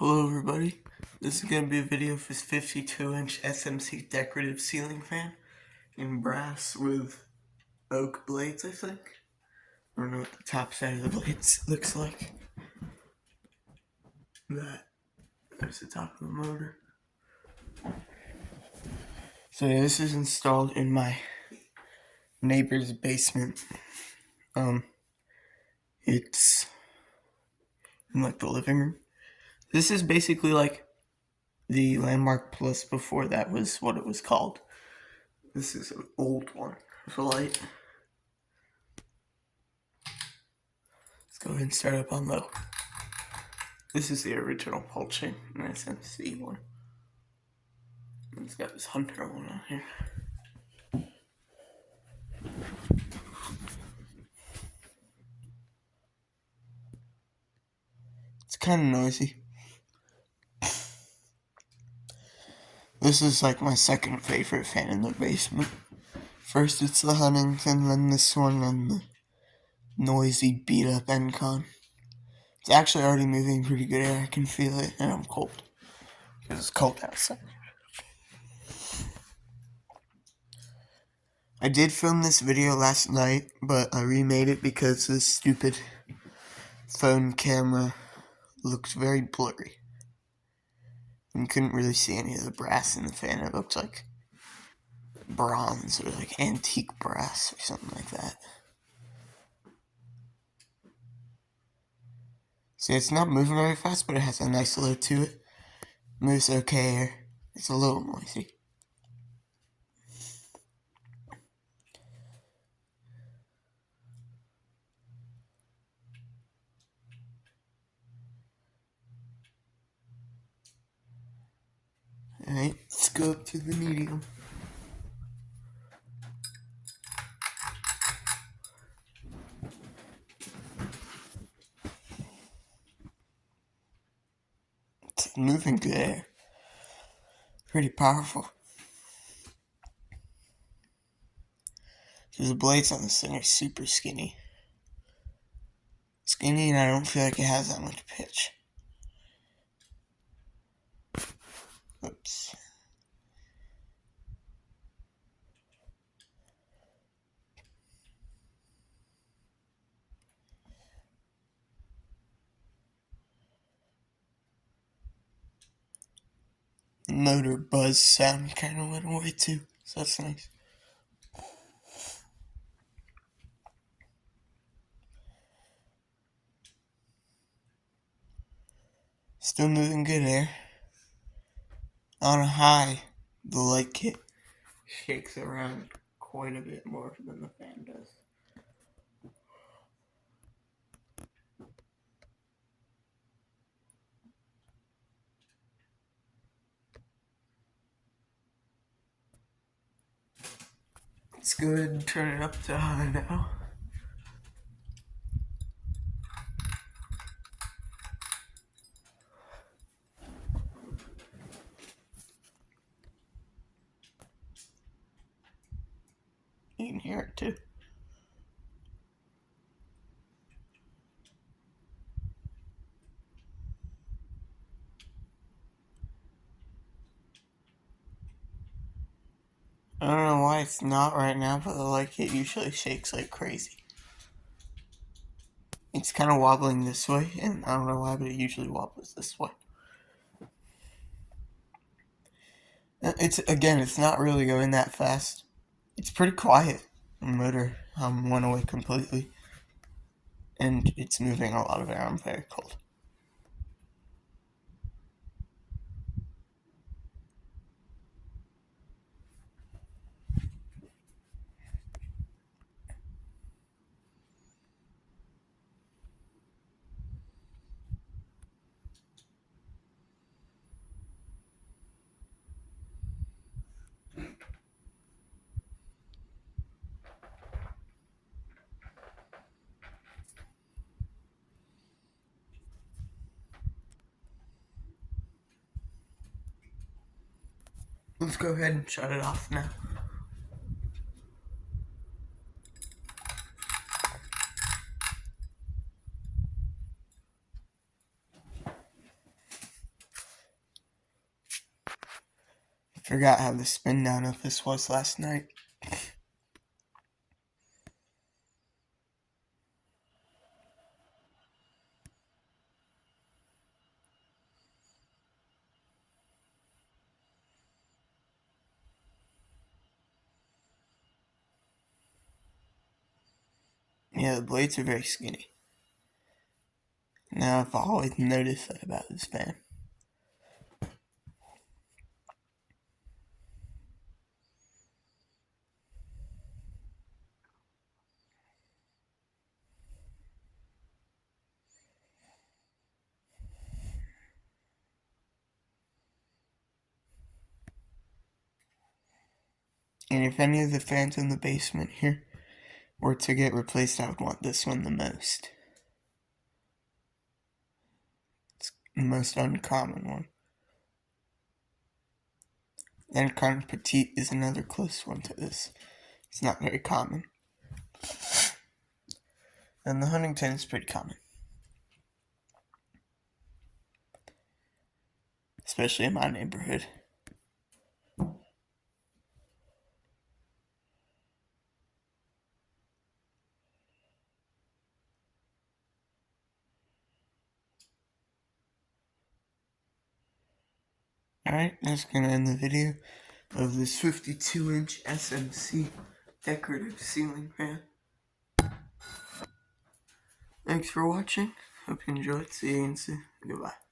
Hello everybody, this is going to be a video of this 52-inch SMC decorative ceiling fan in brass with oak blades, I think. I don't know what the top side of the blades looks like. There's the top of the motor. So yeah, this is installed in my neighbor's basement. It's in like the living room. This is basically like the Landmark Plus before that was what it was called. This is an old one with a light. Let's go ahead and start up on low. This is the original pulsing SMC one. It's got this Hunter one on here. It's kind of noisy. This is like my second favorite fan in the basement. First it's the Huntington, then this one, and the noisy beat up Encon. It's actually already moving pretty good air. I can feel it, and I'm cold. Because it's cold outside. I did film this video last night, but I remade it because this stupid phone camera looked very blurry. You couldn't really see any of the brass in the fan. It looked like bronze or like antique brass or something like that. See, it's not moving very fast, but it has a nice load to it. Moves okay. It's a little noisy. Alright, let's go up to the medium. It's moving good air. Pretty powerful. So the blades on this thing are super skinny. Skinny, and I don't feel like it has that much pitch. Oops. The motor buzz sound kind of went away too, so that's nice. Still moving good air. On a high, the light kit shakes around quite a bit more than the fan does. Let's go ahead and turn it up to high now. You can hear it too. I don't know why it's not right now, but the light kit usually shakes like crazy. It's kind of wobbling this way, and I don't know why, but it usually wobbles this way. It's not really going that fast. It's pretty quiet. The motor went away completely, and it's moving a lot of air. I'm very cold. Let's go ahead and shut it off now. Forgot how the spin down of this was last night. Yeah, the blades are very skinny. Now, I've always noticed that about this fan. And if any of the fans in the basement here were to get replaced, I would want this one the most. It's the most uncommon one. And Carne Petite is another close one to this. It's not very common. And the Huntington is pretty common. Especially in my neighborhood. Alright, that's gonna end the video of this 52-inch SMC decorative ceiling fan. Thanks for watching. Hope you enjoyed. See you again soon. Goodbye.